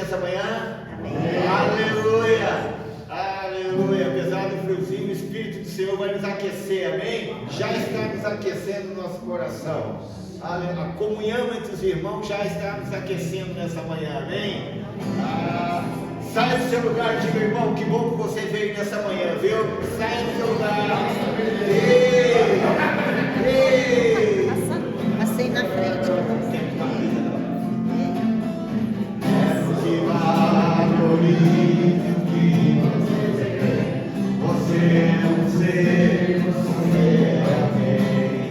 nessa manhã? Amém. Aleluia! Aleluia! Apesar do friozinho, o Espírito do Senhor vai nos aquecer, amém? Já está nos aquecendo o nosso coração. A comunhão entre os irmãos já está nos aquecendo nessa manhã, amém? Saia do seu lugar, diga, irmão, que bom que você veio nessa manhã, viu? Saia do seu lugar. Ei! Ei! Passei na frente. Que valorize o que você é um ser, você é alguém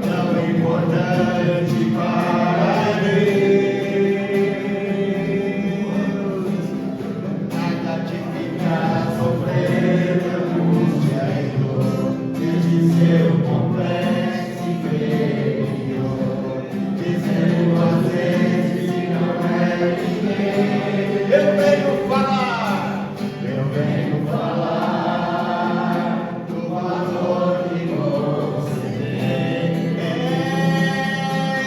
tão importante para Deus. Nada de ficar sofrendo angústia e dor, desde seu complexo inferior, dizendo às vezes que não é ninguém. Eu venho falar do valor que você tem.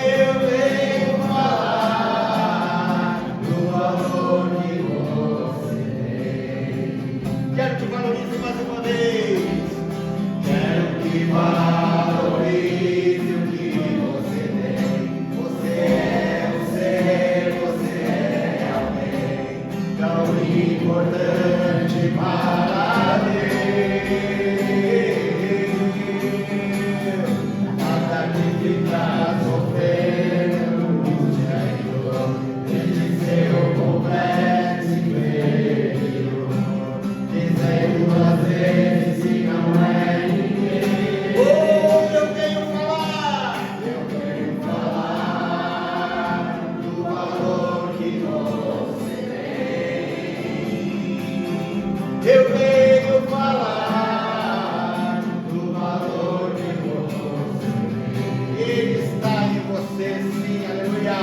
Eu venho falar do valor que você tem. Quero que valorize mais uma vez. Quero que valorize o que você tem. Você é um ser, você é alguém tão importante para Deus. Nada que ficar sofrendo angústia e dor, desde seu complexo inferior, dizendo às vezes que não é ninguém. Oh, eu venho falar do valor que você tem. Eu venho falar do valor que você tem. Ele está em você, sim, aleluia.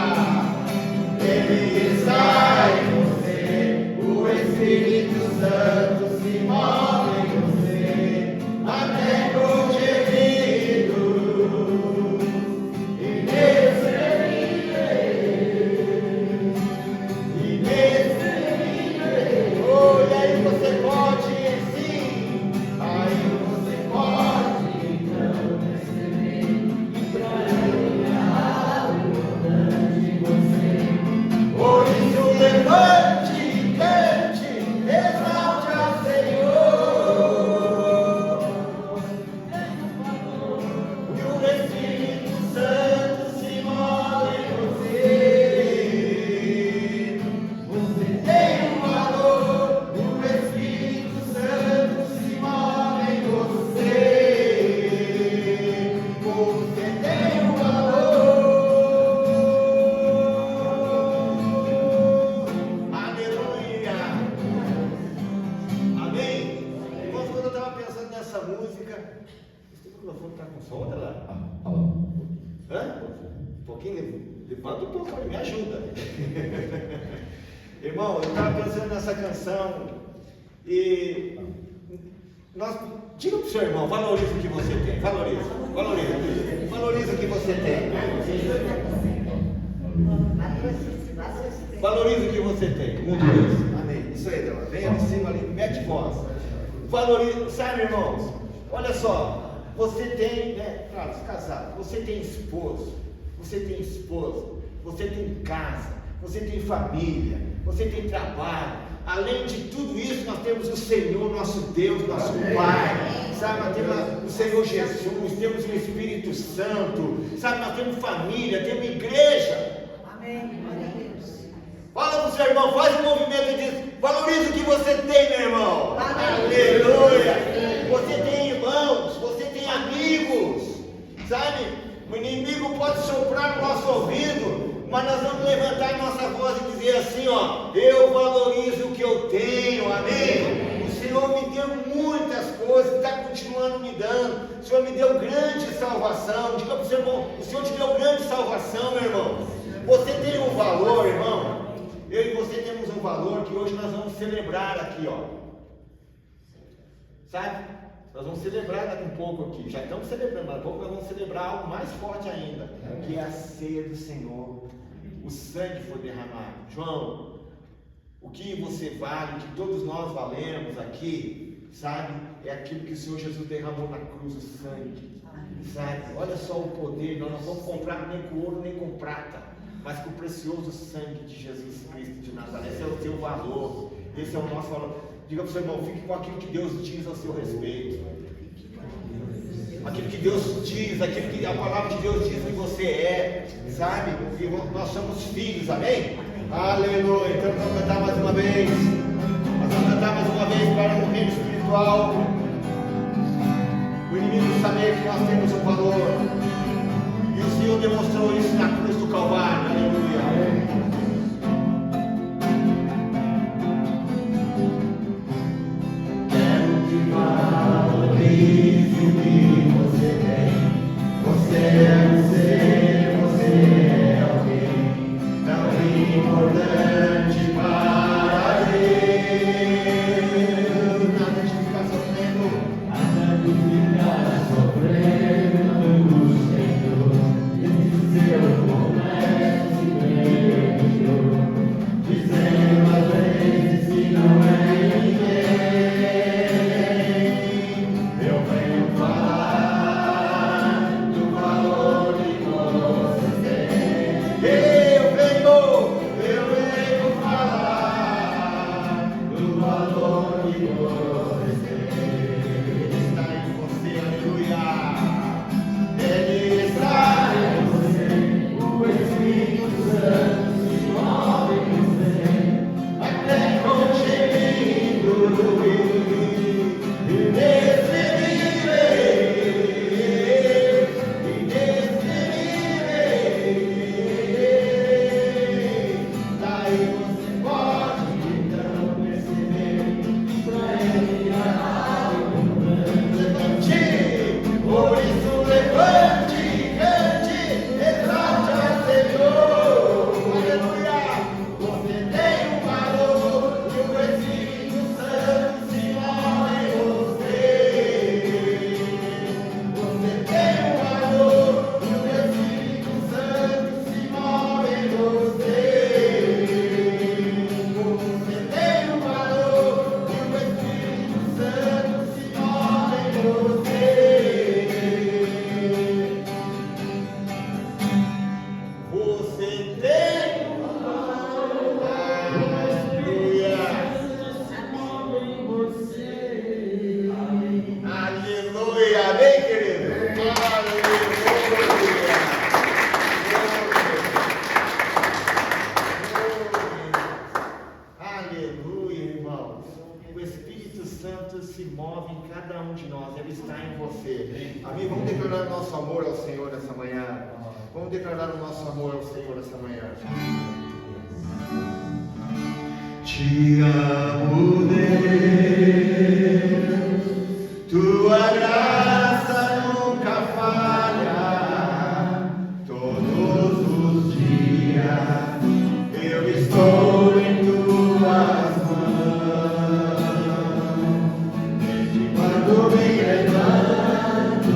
Ele está em você. O Espírito Santo se move em você, até com gemidos inexprimíveis. Oh, e aí você pode, sim, aí você pode então receber pra olhar o importante de você. Por isso levante e cante, exalte ao Senhor. E o Espírito Santo se move em você. Você tem um valor. O Espírito Santo se move em você. Você tem um valor. Aleluia. Amém? Irmãos, quando eu estava pensando nessa música, esse microfone está com som, olha lá. Hã? Um pouquinho, levanta um pouco, me ajuda. Irmão, eu estava pensando nessa canção e diga para o seu irmão, valorize o que você tem, valorize o que você tem. Valorize o que você tem. Muito bem. Amém. Isso aí, Dela. Venha de cima ali, mete voz. Valorize, sabe, irmãos? Olha só, você tem, né? Claro, casado, você tem esposo, você tem esposa, você tem casa, você tem família, você tem trabalho. Além de tudo isso, nós temos o Senhor, nosso Deus, nosso Pai. Sabe, nós temos o Senhor Jesus, temos o Espírito Santo. Sabe, nós temos família, temos igreja. Amém. Fala para o seu irmão, faz um movimento e diz: valorize o que você tem, meu irmão. Amém. Aleluia. Você tem irmãos, você tem amigos. Sabe, o inimigo pode soprar no nosso ouvido, mas nós vamos levantar nossa voz e dizer assim, ó: eu valorizo o que eu tenho, amém? O Senhor me deu muitas coisas, está continuando me dando. O Senhor me deu grande salvação. Diga para o seu irmão: o Senhor te deu grande salvação, meu irmão. Você tem um valor, irmão. Eu e você temos um valor que hoje nós vamos celebrar aqui, ó. Sabe? Nós vamos celebrar daqui um pouco aqui. Já estamos celebrando, mas daqui a pouco nós vamos celebrar algo mais forte ainda, que é a ceia do Senhor. O sangue foi derramado. João, O que você vale, o que todos nós valemos aqui, sabe? É aquilo que o Senhor Jesus derramou na cruz, o sangue, sabe? Olha só o poder, nós não vamos comprar nem com ouro nem com prata, mas com o precioso sangue de Jesus Cristo de Nazaré. Esse é o seu valor, esse é o nosso valor. Diga para o seu irmão, fique com aquilo que Deus diz a seu respeito. Aquilo que Deus diz, aquilo que a palavra de Deus diz que você é, sabe? E nós somos filhos, amém? Aleluia. Então vamos cantar mais uma vez. Nós vamos cantar mais uma vez para o reino espiritual. O inimigo saber que nós temos um valor. E o Senhor demonstrou isso na cruz do Calvário. Aleluia. Quero que valorize o que você tem. Você é um ser, você é alguém tão importante para Deus. Nada de ficar sofrendo, nada de ficar sofrendo no Senhor. Esse seu comércio brilhou, dizendo às vezes que não é ninguém. Eu venho falar do valor que você tem. Eu venho falar do valor que você tem. Ele está em você, aleluia. Ele está em você, o Espírito Santo se move em você, até com gemido Te amo, Deus, tua graça nunca falha. Todos os dias eu estou em tuas mãos. Desde quando me levanto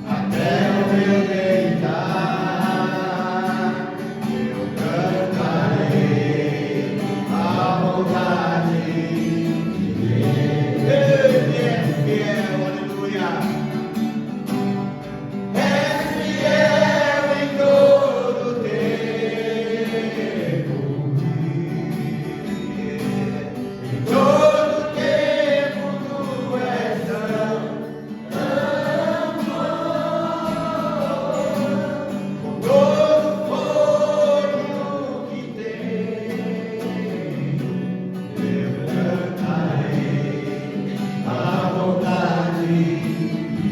até o meu deitar, eu cantarei a vontade de Deus. Ele é fiel, aleluia. És fiel em todo tempo. Em todo tempo tu és com todo fôlego que tem, eu cantarei a vontade de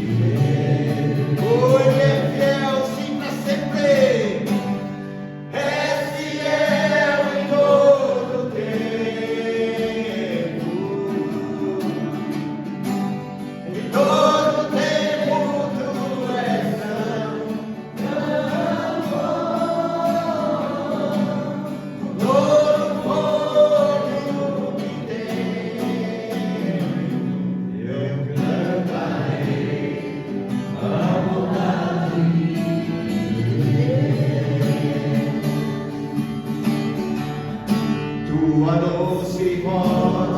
tua doce voz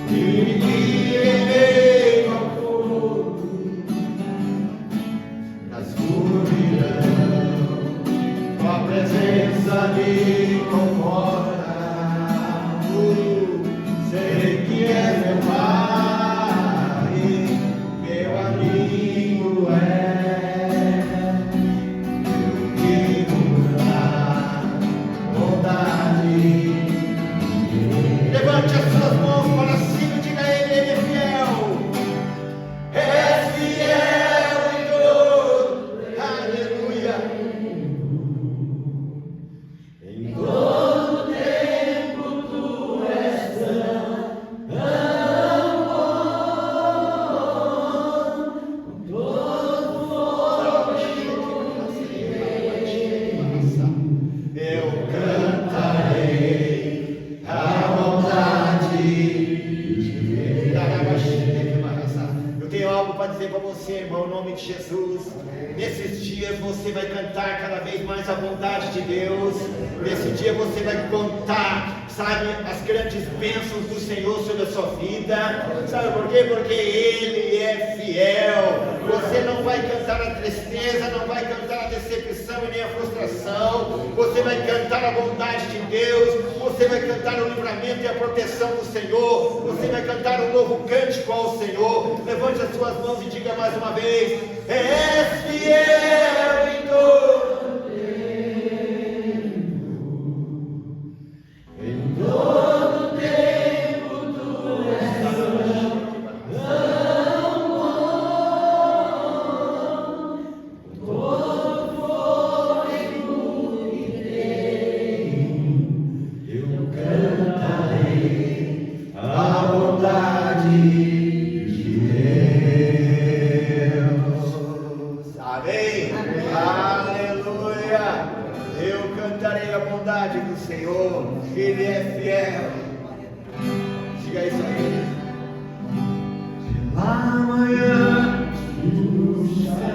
me guia em meio ao fogo, na escuridão, tua presença me conforta. Sei que és meu Pai, meu amigo é, meu amigo da bondade. Levante as suas mãos para cima e diga a Ele é fiel. És fiel em tudo. Aleluia. Em todo tempo tu és tão bom. Todo fogo eu cantarei a bondade de Deus. Eu tenho algo para dizer para você, irmão, em nome de Jesus. Nesses dias você vai cantar cada vez mais a bondade de Deus. Nesse dia você vai contar, sabe, as grandes bênçãos do Senhor sobre a sua vida. Sabe por quê? Porque Ele é fiel. Você não vai cantar a tristeza, não vai cantar a decepção e nem a frustração. Você vai cantar a bondade de Deus. Você vai cantar o livramento e a proteção do Senhor. Você vai cantar um novo cântico ao Senhor. Levante as suas mãos e diga mais uma vez: és fiel em todo tempo. Em todo tempo tu és tão bom. Todo fôlego que tenho, eu cantarei a bondade de Deus. Amém? Aleluia! Eu cantarei a bondade do Senhor. Ele é fiel. Diga isso a Ele. Pela manhã buscarei.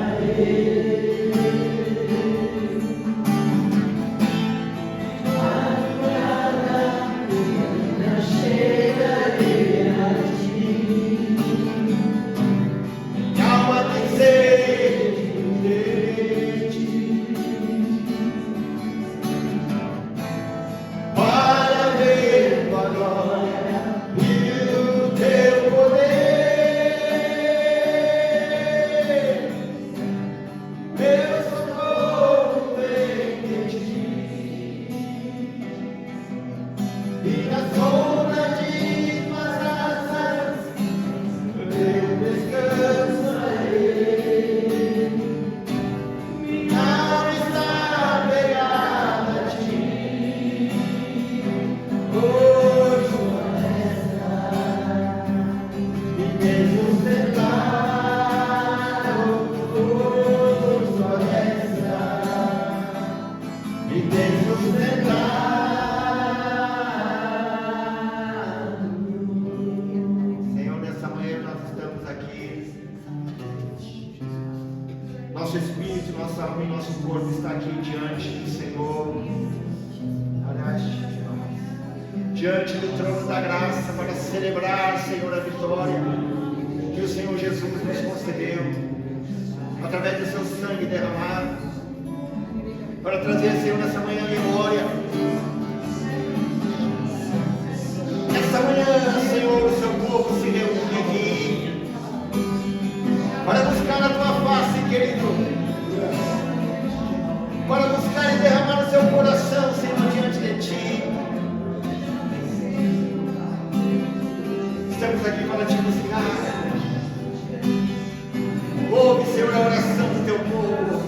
Nosso espírito, nossa alma e nosso corpo está aqui diante do Senhor, diante do trono da graça, para celebrar, Senhor, a vitória que o Senhor Jesus nos concedeu através do seu sangue derramado, para trazer, Senhor, nessa manhã memória. Nessa manhã, Senhor, o seu povo se reúne aqui para buscar a tua face, querido, para buscar e derramar o seu coração, Senhor, diante de ti. Estamos aqui para te buscar. Ouve, Senhor, a oração do teu povo.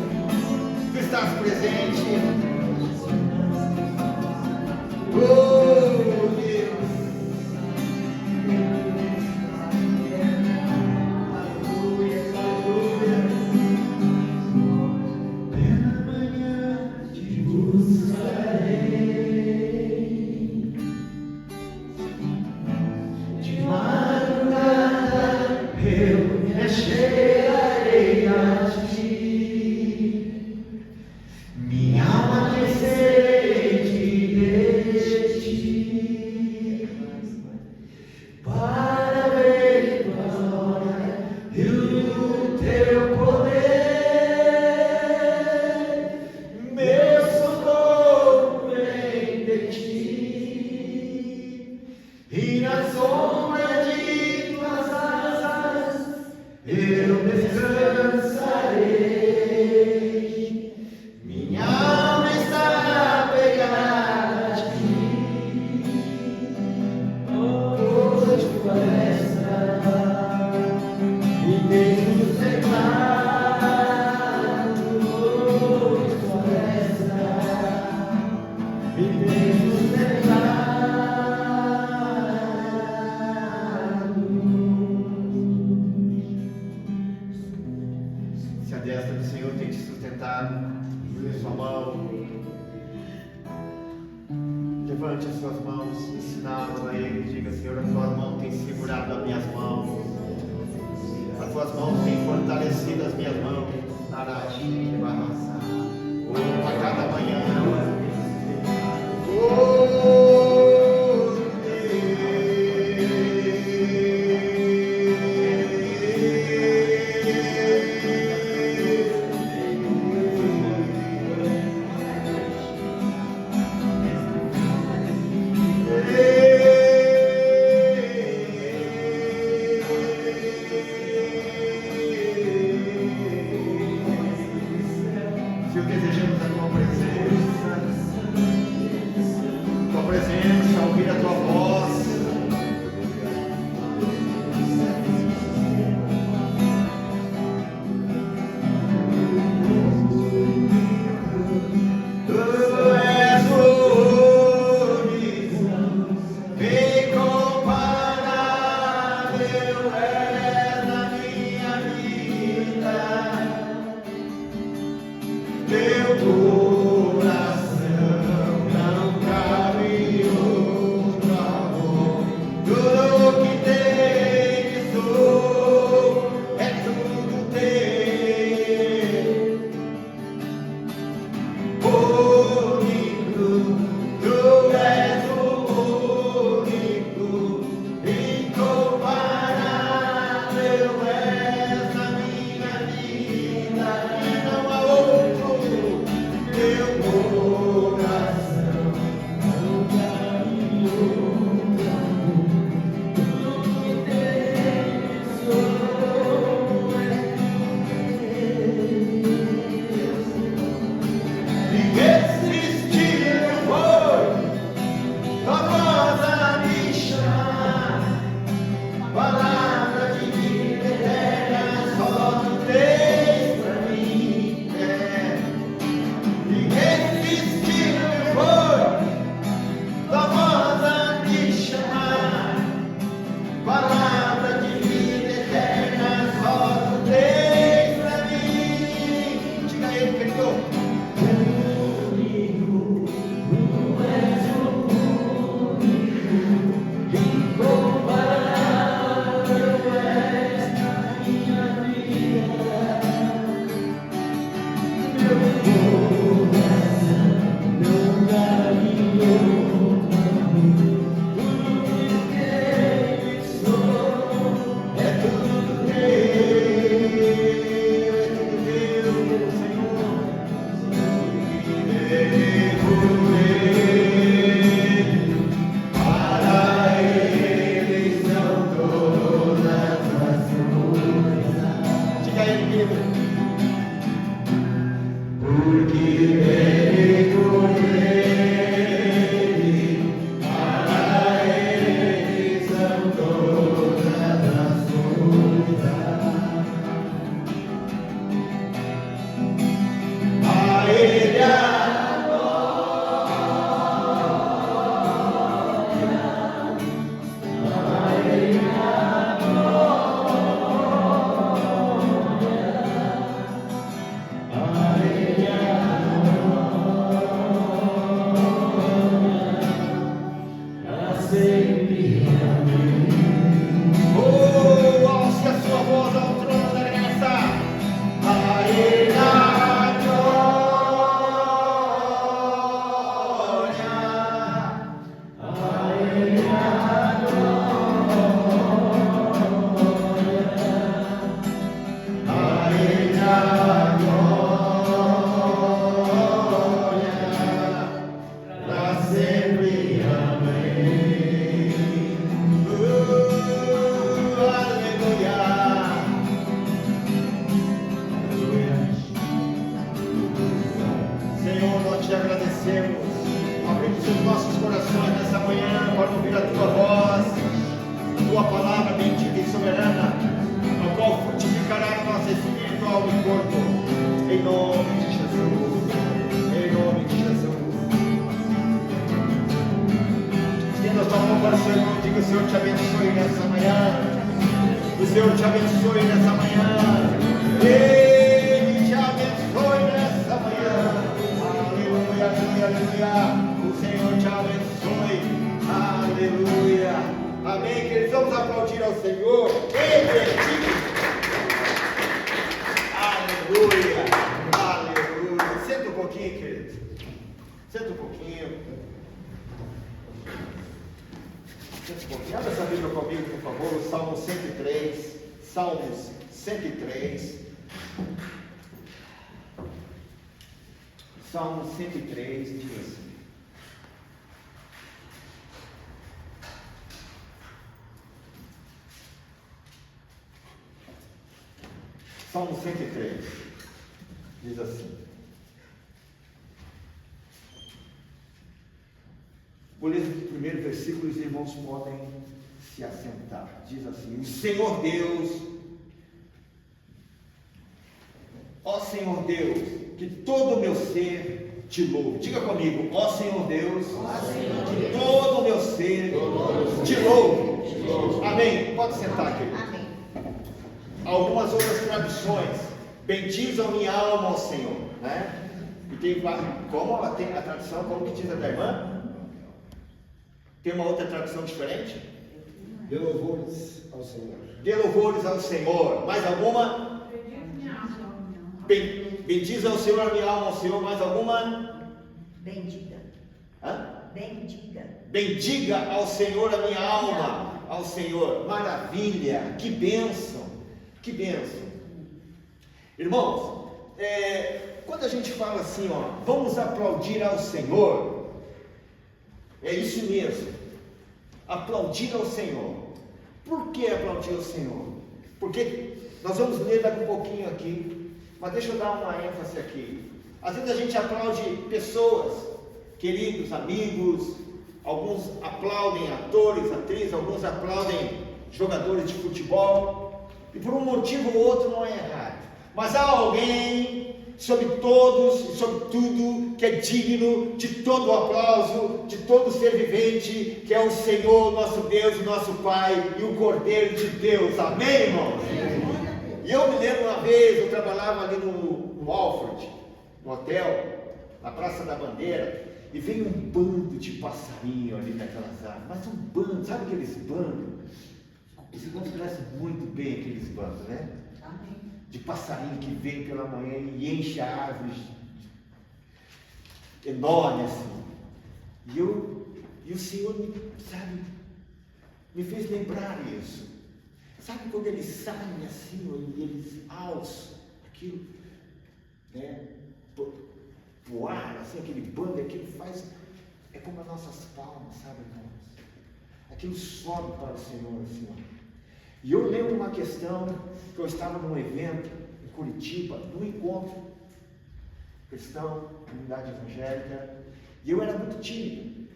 Tu estás presente. Oh, Deus. Minha alma precisava. Ele diga: Senhor, as tuas mãos têm segurado as minhas mãos, as tuas mãos têm fortalecido as minhas mãos. Oh, a cada manhã. Senhor, desejamos a tua presença, ouvir a tua voz. Tu és único, incomparável és na minha vida. Teu coração não cabe outro amor. Tudo que tem sou, é tudo teu. Único, tu és o único, incomparável és a minha vida, e não há outro. Teu coração não cabe outro amor. Tudo que tens sou, é e existir foi tua voz a me chamar, palavra de vida eterna, só tu tens pra mim. E existir foi tua voz a me chamar, palavra de vida eterna, só tu tens pra mim. Diga a ele, querido. Que o Senhor te abençoe nessa manhã. O Senhor te abençoe nessa manhã. Ele te abençoe nessa manhã. Aleluia, aleluia, aleluia. O Senhor te abençoe. Aleluia. Aleluia. Amém, queridos. Vamos aplaudir ao Senhor. Ele é digno. Aleluia. Aleluia. Senta um pouquinho, queridos. Senta um pouquinho. Senta um pouquinho. Abra essa Bíblia comigo, por favor. O Salmo 103. Salmos 103. Salmo 103 diz assim. Salmo 103 diz assim. Vou ler o primeiro versículo e os irmãos podem se assentar. Diz assim: o Senhor Deus, ó Senhor Deus, que todo o meu ser te louve. Diga comigo: ó Senhor Deus, que todo o meu ser te louve. Amém. Pode sentar aqui. Amém. Algumas outras traduções: bendiz a minha alma ao Senhor, né? E tem como tem a tradução, como que diz a da irmã? Tem uma outra tradução diferente? Dê louvores ao Senhor. Dê louvores ao Senhor. Mais alguma? Bendiz ao Senhor a minha alma ao Senhor. Mais alguma? Bendiga. Hã? Bendiga. Bendiga ao Senhor a minha alma ao Senhor. Maravilha, que bênção, que bênção. Irmãos, quando a gente fala assim, ó, vamos aplaudir ao Senhor, é isso mesmo, aplaudir ao Senhor. Por que aplaudir ao Senhor? Porque nós vamos ler daqui um pouquinho aqui, mas deixa eu dar uma ênfase aqui. Às vezes a gente aplaude pessoas, queridos, amigos, alguns aplaudem atores, atrizes, alguns aplaudem jogadores de futebol, e por um motivo ou outro não é errado. Mas há alguém sobre todos e sobre tudo que é digno de todo o aplauso, de todo ser vivente, que é o Senhor, nosso Deus, nosso Pai e o Cordeiro de Deus. Amém, irmãos? E eu me lembro uma vez, eu trabalhava ali no Alfred, no hotel, na Praça da Bandeira, e veio um bando de passarinho ali naquelas árvores, mas um bando, sabe aqueles bandos? Os irmãos conhecem muito bem aqueles bandos, né? De passarinho que vem pela manhã e enche a árvore enorme assim. E o Senhor me fez lembrar isso. Sabe quando eles saem assim, e eles alçam aquilo, né? Pro ar, assim, aquele bando, aquilo faz, é como as nossas palmas, sabe, irmãos? Aquilo sobe para o Senhor, assim, ó. E eu lembro uma questão, que eu estava num evento em Curitiba, num encontro cristão, comunidade evangélica, e eu era muito tímido.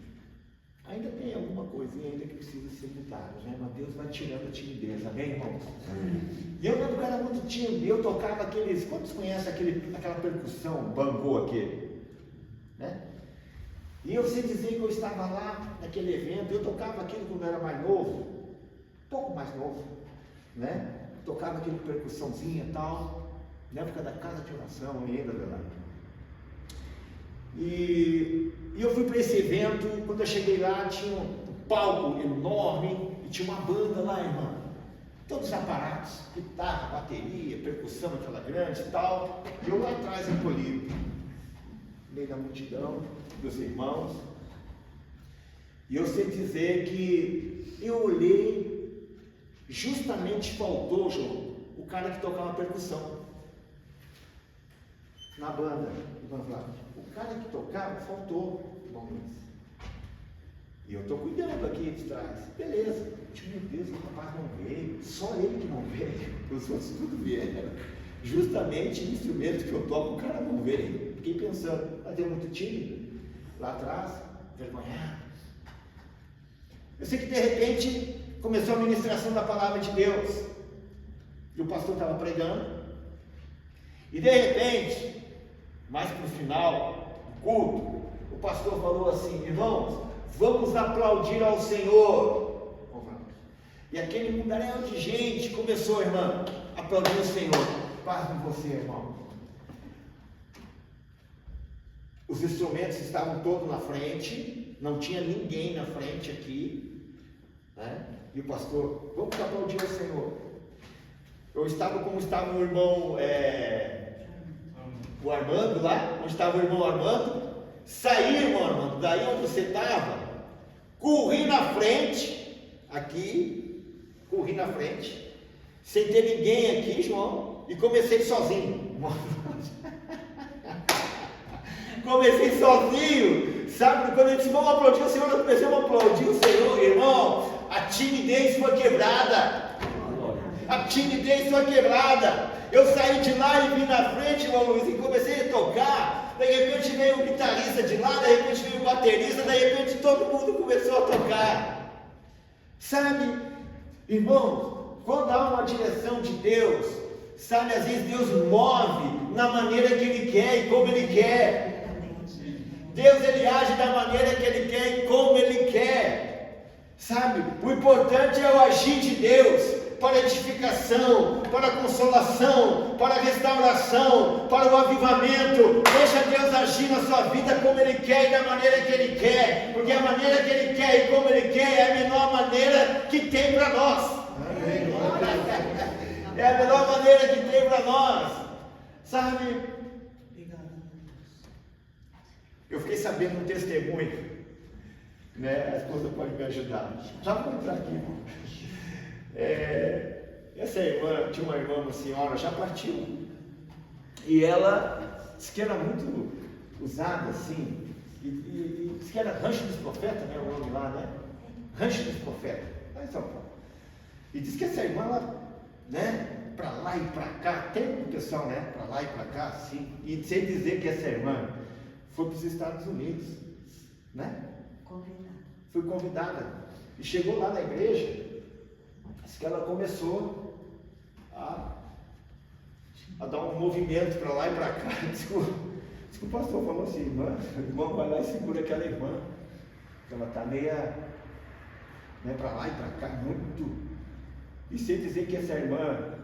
Ainda tem alguma coisinha ainda que precisa ser mudada, né? Mas Deus vai tirando a timidez, amém, irmãos? E eu lembro que eu era muito tímido, e eu tocava aqueles, quantos conhecem aquela percussão, bangô aquele, né? E eu sei dizer que eu estava lá naquele evento, eu tocava aquilo quando eu era mais novo, pouco mais novo, né? Tocava aquele percussãozinha e tal, na época da casa de oração ainda, verdade. E eu fui para esse evento, quando eu cheguei lá, tinha um palco enorme, e tinha uma banda lá, irmã. Todos os aparatos, guitarra, bateria, percussão, aquela grande e tal. E eu lá atrás encolhido, no meio da multidão, dos irmãos. E eu sei dizer que eu olhei, justamente faltou, João, o cara que tocava percussão na banda. O cara que tocava faltou, irmão Luiz. E eu estou cuidando aqui de trás. Beleza. Meu Deus, o rapaz não veio. Só ele que não veio. Os outros tudo vieram. Justamente o instrumento que eu toco, o cara não veio. Fiquei pensando, mas eu muito tímido. Lá atrás, vergonhado. Eu sei que de repente começou a ministração da palavra de Deus. E o pastor estava pregando. E de repente, mais para o final do culto, o pastor falou assim: irmãos, vamos aplaudir ao Senhor. E aquele mundaréu de gente começou, irmã, a aplaudir o Senhor. Paz com você, irmão. Os instrumentos estavam todos na frente, não tinha ninguém na frente aqui. E o pastor, vamos aplaudir o Senhor. Eu estava como estava o irmão, o Armando lá, onde estava o irmão Armando. Saí, irmão Armando, daí onde você estava, corri na frente, aqui, corri na frente, sem ter ninguém aqui, João, e comecei sozinho. Comecei sozinho, sabe? Quando eu disse, vamos aplaudir o Senhor, eu comecei a aplaudir o Senhor, irmão. A timidez foi quebrada. A timidez foi quebrada. Eu saí de lá e vim na frente, irmão Luiz, e comecei a tocar. De repente veio o guitarrista de lá, de repente veio o baterista, de repente todo mundo começou a tocar. Sabe, irmãos, quando há uma direção de Deus, sabe, às vezes Deus move na maneira que Ele quer e como Ele quer. Deus, Ele age da maneira que Ele quer e como Ele quer. Sabe, o importante é o agir de Deus. Para edificação, para consolação, para restauração, para o avivamento. Deixa Deus agir na sua vida como Ele quer e da maneira que Ele quer, porque a maneira que Ele quer e como Ele quer é a menor maneira que tem para nós. Amém. É a menor maneira que tem para nós, sabe? Eu fiquei sabendo um testemunho, né? A esposa pode me ajudar. Já vou entrar aqui, irmão. Essa irmã, tinha uma irmã, uma senhora, já partiu, e ela disse que era muito usada assim, e disse que era Rancho dos Profetas, né, o nome lá, né? Rancho dos Profetas, lá em São Paulo. E disse que essa irmã, ela, né, para lá e para cá, tem um pessoal, né, para lá e para cá, assim, e sem dizer que essa irmã foi para os Estados Unidos, né? Foi convidada, e chegou lá na igreja. Que ela começou a dar um movimento para lá e para cá. Diz que o pastor falou assim, irmã, o irmão vai lá e segura aquela irmã, que ela está meia, né, para lá e para cá, muito. E sem dizer que essa irmã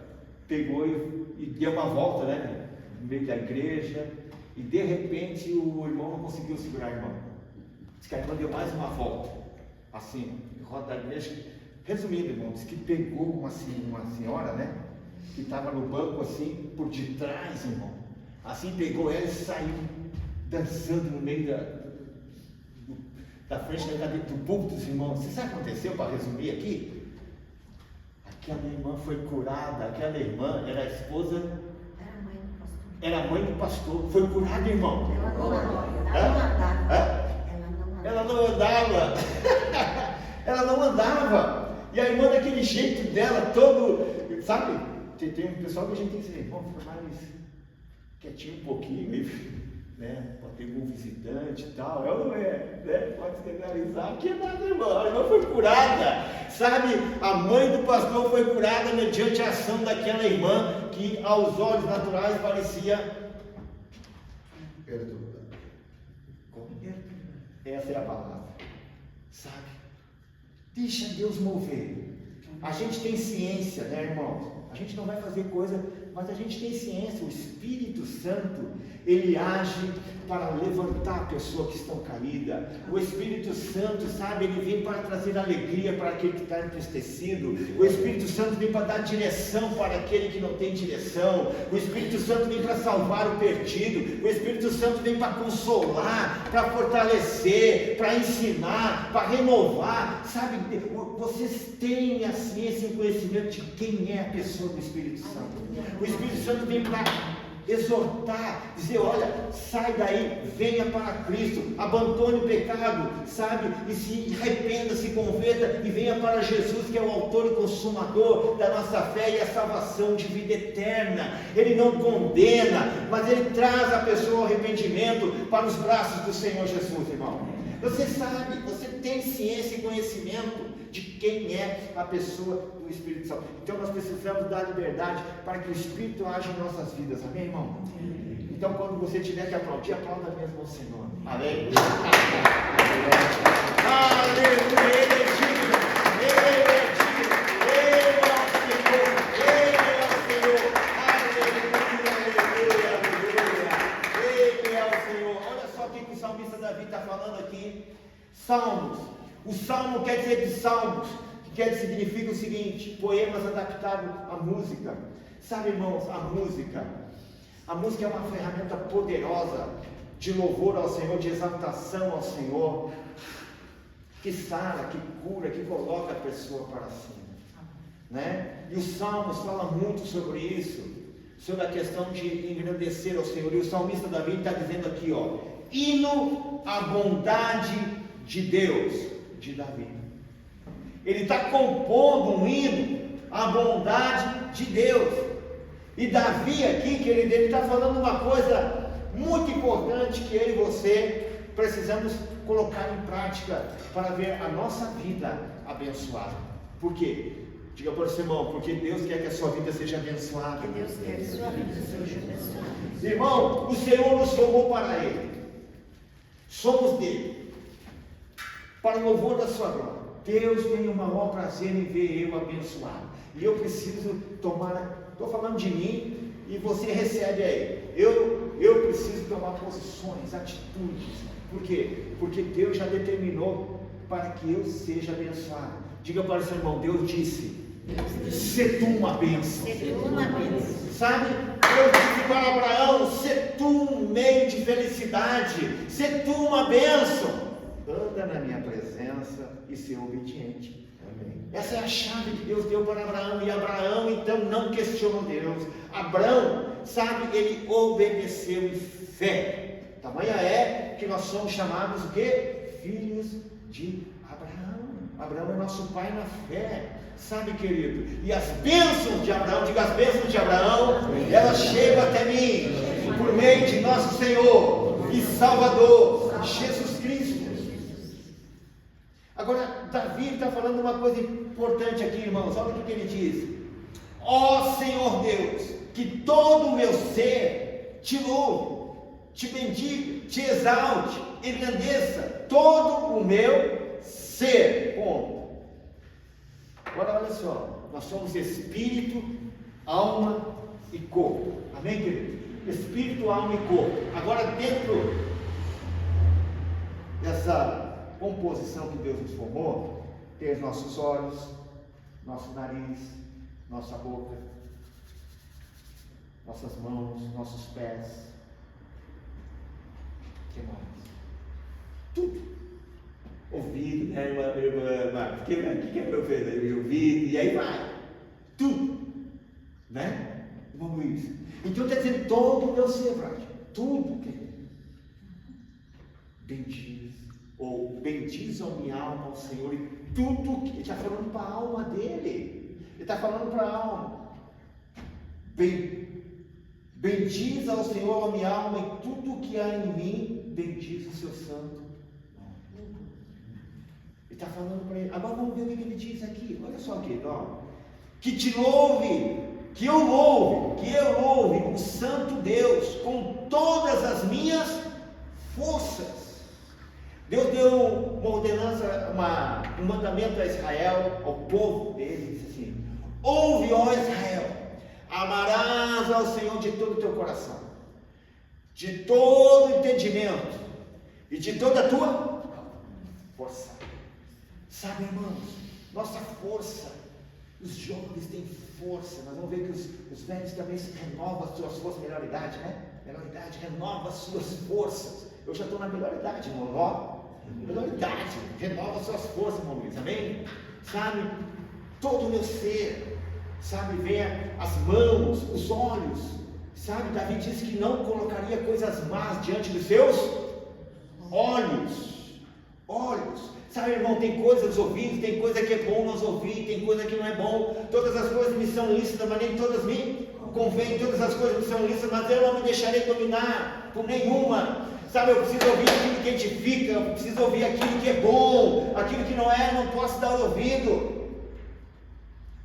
pegou e deu uma volta, né, no meio da igreja, e de repente o irmão não conseguiu segurar a irmã. Diz que a irmã deu mais uma volta, assim, em roda da igreja. Resumindo, irmão, disse que pegou uma senhora, né, que estava no banco assim, por detrás, irmão, assim pegou ela e saiu dançando no meio da frente do púlpito dos irmãos. Você sabe o que aconteceu, para resumir aqui? Aquela irmã foi curada, aquela irmã era a esposa, era a mãe do pastor, foi curada, irmão. Ela não andava. Ela não andava. E a irmã daquele jeito dela, todo, sabe? Tem um pessoal que a gente tem que dizer, irmão, fica mais quietinho um pouquinho, né? Pode ter algum visitante e tal. Ela não é, né? Pode generalizar, que é nada, irmão. A irmã foi curada, sabe? A mãe do pastor foi curada mediante a ação daquela irmã que aos olhos naturais parecia perturbada. Essa é a palavra, sabe? Deixa Deus mover. A gente tem ciência, né, irmãos? A gente não vai fazer coisa, mas a gente tem ciência. O Espírito Santo, ele age para levantar a pessoa que está caída. O Espírito Santo, sabe, ele vem para trazer alegria para aquele que está entristecido. O Espírito Santo vem para dar direção para aquele que não tem direção. O Espírito Santo vem para salvar o perdido. O Espírito Santo vem para consolar, para fortalecer, para ensinar, para renovar. Sabe, vocês têm a ciência e o conhecimento de quem é a pessoa do Espírito Santo. O Espírito Santo vem para exortar, dizer, olha, sai daí, venha para Cristo, abandone o pecado, sabe, e se arrependa, se converta e venha para Jesus, que é o autor e consumador da nossa fé e a salvação de vida eterna. Ele não condena, mas ele traz a pessoa ao arrependimento para os braços do Senhor Jesus, irmão. Você sabe, você tem ciência e conhecimento de quem é a pessoa do Espírito Santo. Então nós precisamos dar liberdade para que o Espírito age em nossas vidas, amém, irmão? Então quando você tiver que aplaudir, aplauda mesmo ao Senhor, amém? Aleluia, Ele é digno, Ele é digno, Ele é o Senhor, Ele é o Senhor, aleluia, aleluia, Ele é o Senhor. Olha só o que o salmista Davi está falando aqui. Salmos. O salmo quer dizer de salmos, que significa o seguinte: poemas adaptados à música. Sabe, irmãos, a música é uma ferramenta poderosa de louvor ao Senhor, de exaltação ao Senhor, que sara, que cura, que coloca a pessoa para cima, né? E os salmos falam muito sobre isso, sobre a questão de engrandecer ao Senhor. E o salmista Davi está dizendo aqui, ó, hino à bondade de Deus, de Davi. Ele está compondo um hino à bondade de Deus. E Davi aqui, querido, ele está falando uma coisa muito importante que eu e você precisamos colocar em prática para ver a nossa vida abençoada. Por quê? Diga para o seu irmão, porque Deus quer que a sua vida seja abençoada. Deus quer que a sua vida seja abençoada. Irmão, o Senhor nos chamou para Ele. Somos dele. Para o louvor da sua glória. Deus tem o maior prazer em ver eu abençoado. E eu preciso tomar, estou falando de mim, e você recebe aí. Eu preciso tomar posições, atitudes. Por quê? Porque Deus já determinou para que eu seja abençoado. Diga para o seu irmão, Deus disse, se tu uma bênção. Sabe? Deus disse para Abraão, se tu um meio de felicidade, se tu uma bênção. Anda na minha presença e ser obediente. Amém. Essa é a chave que Deus deu para Abraão. E Abraão então não questionou Deus. Abraão, sabe, ele obedeceu em fé. Tamanha é que nós somos chamados o quê? Filhos de Abraão. Abraão é nosso pai na fé. Sabe, querido? E as bênçãos de Abraão, diga as bênçãos de Abraão, elas chegam até mim por meio de nosso Senhor e Salvador Jesus Cristo. Agora, Davi está falando uma coisa importante aqui, irmãos. Olha o que ele diz: ó Senhor Deus, que todo o meu ser te louve, te bendiga, te exalte, engrandeça todo o meu ser. Como? Agora olha só, nós somos espírito, alma e corpo. Amém, querido? Espírito, alma e corpo. Agora, dentro dessa composição que Deus nos formou, tem os nossos olhos, nosso nariz, nossa boca, nossas mãos, nossos pés. O que mais? Tudo. Ouvido, né, o que é meu ouvido? E aí vai. Tudo. Né? Irmão Luiz. Então está dizendo todo o meu ser, Brad. Tudo, querido. Bendiz. Ou bendiz a minha alma ao Senhor e tudo que. Ele está falando para a alma dele. Ele está falando para a alma. Bendiz ao Senhor a minha alma e tudo que há em mim, bendiz o seu santo. Ele está falando para ele. Agora vamos ver o que ele diz aqui. Olha só aqui, ó. Que te louve, que eu louve o santo Deus com todas as minhas forças. Deus deu uma ordenança, um mandamento a Israel, ao povo dele, disse assim: ouve, ó Israel, amarás ao Senhor de todo o teu coração, de todo o entendimento e de toda a tua força. Sabe, irmãos, nossa força, os jovens têm força. Nós vamos ver que os velhos também renovam as suas forças. Melhor idade, né? Melhor idade renova as suas forças. Eu já estou na melhor idade, irmão. Ó, melhor idade, renova as suas forças, irmão Luiz. Amém? Sabe, todo o meu ser, sabe, vem as mãos, os olhos. Sabe, Davi disse que não colocaria coisas más diante dos seus olhos. Sabe, irmão, tem coisas nos ouvidos, tem coisa que é bom nós ouvir, tem coisa que não é bom. Todas as coisas me são lícitas, mas nem todas me convêm. Todas as coisas me são lícitas, mas eu não me deixarei dominar por nenhuma. Sabe, eu preciso ouvir aquilo que edifica, eu preciso ouvir aquilo que é bom, aquilo que não é, não posso dar ouvido.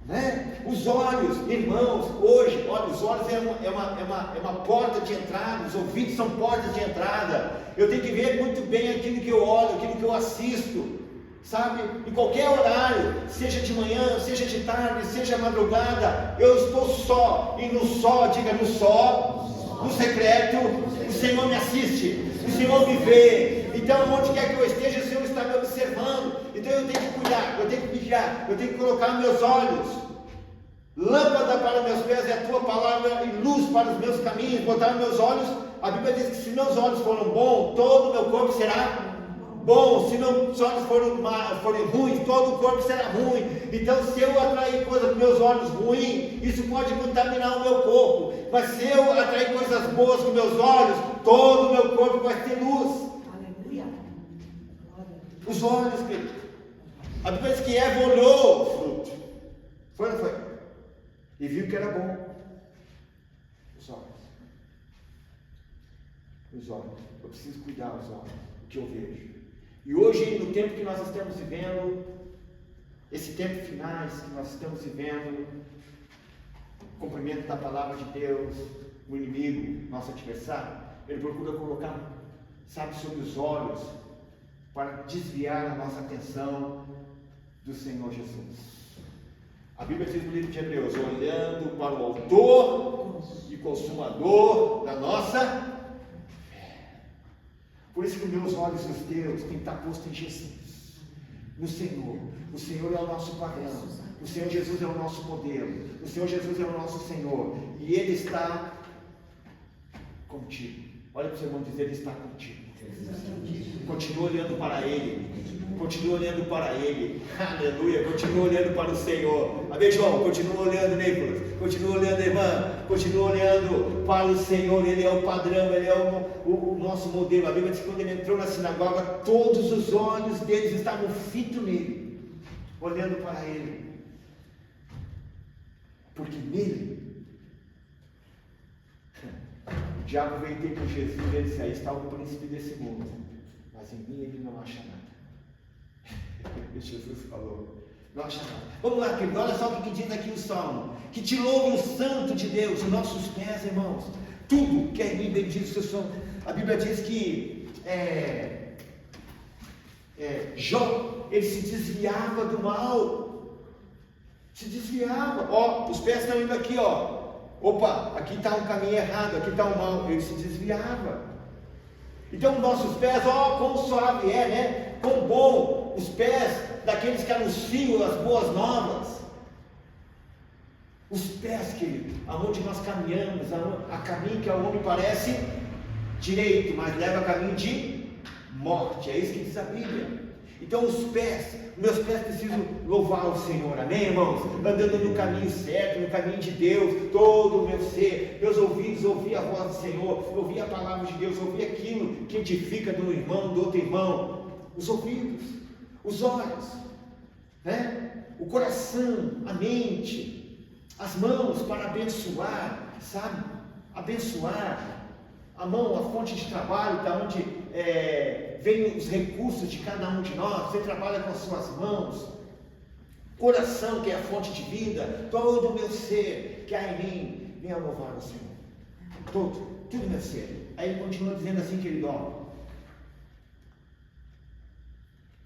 Né? Os olhos, irmãos, hoje, olha, os olhos é uma porta de entrada, os ouvidos são portas de entrada. Eu tenho que ver muito bem aquilo que eu olho, aquilo que eu assisto, sabe? Em qualquer horário, seja de manhã, seja de tarde, seja madrugada, eu estou só, e no só, diga no só, no secreto, o Senhor me assiste, o Senhor me vê. Então, onde quer que eu esteja, o Senhor está me observando. Então eu tenho que cuidar, eu tenho que vigiar, eu tenho que colocar meus olhos. Lâmpada para meus pés é a tua palavra e luz para os meus caminhos. Botar meus olhos, a Bíblia diz que se meus olhos foram bons, todo o meu corpo será bom. Se meus olhos forem ruins, todo o corpo será ruim. Então, se eu atrair coisas com meus olhos ruins, isso pode contaminar o meu corpo. Mas se eu atrair coisas boas com meus olhos, todo o meu corpo vai ter luz. Aleluia. Os olhos, querido. A Bíblia diz que Eva olhou o fruto. Foi ou não foi? E viu que era bom. Os olhos. Os olhos. Eu preciso cuidar dos olhos, do que eu vejo. E hoje, no tempo que nós estamos vivendo, esse tempo finais que nós estamos vivendo, o cumprimento da palavra de Deus, o inimigo, nosso adversário, ele procura colocar, sabe, sobre os olhos, para desviar a nossa atenção do Senhor Jesus. A Bíblia diz no livro de Hebreus, olhando para o autor e consumador da nossa. Por isso que meus olhos e os teus têm que estar postos em Jesus, no Senhor. O Senhor é o nosso padrão, o Senhor Jesus é o nosso modelo, o Senhor Jesus é o nosso Senhor, e Ele está contigo. Olha para o seu irmão dizer, Ele está contigo. Continua olhando para Ele, continua olhando para Ele, aleluia, continua olhando para o Senhor. Amém, João? Continua olhando, Nicolas, continua olhando, irmã, continua olhando para o Senhor. Ele é o padrão, Ele é o nosso modelo. A Bíblia diz que quando Ele entrou na sinagoga, todos os olhos deles estavam fitos nele, olhando para Ele, porque nele o diabo veio ter com Jesus e ele disse, aí está o príncipe desse mundo, mas em mim ele não acha nada. Jesus falou, não acha nada. Vamos lá, querido, olha só o que diz aqui o Salmo, que te louve o santo de Deus, os nossos pés, irmãos, tudo que é em mim bendiz o seu som. A Bíblia diz que Jó, ele se desviava do mal, se desviava, ó, os pés estão indo aqui, ó, opa, aqui está um caminho errado, aqui está um mal, ele se desviava. Então nossos pés, ó, quão suave é, né? Quão bom os pés daqueles que anunciam as boas novas. Os pés, querido, aonde nós caminhamos, a caminho que ao homem parece direito, mas leva a caminho de morte, é isso que diz a Bíblia. Então os pés, meus pés precisam louvar o Senhor, amém, irmãos? Andando no caminho certo, no caminho de Deus, todo o meu ser, meus ouvidos ouvir a voz do Senhor, ouvir a palavra de Deus, ouvir aquilo que edifica do irmão, do outro irmão, os ouvidos, os olhos, né? O coração, a mente, as mãos para abençoar, sabe? Abençoar, a mão, a fonte de trabalho, da onde vem os recursos de cada um de nós. Você trabalha com as suas mãos. Coração, que é a fonte de vida. Todo o meu ser que há em mim, venha louvar o Senhor. Tudo meu ser. Aí ele continua dizendo assim, querido, ó.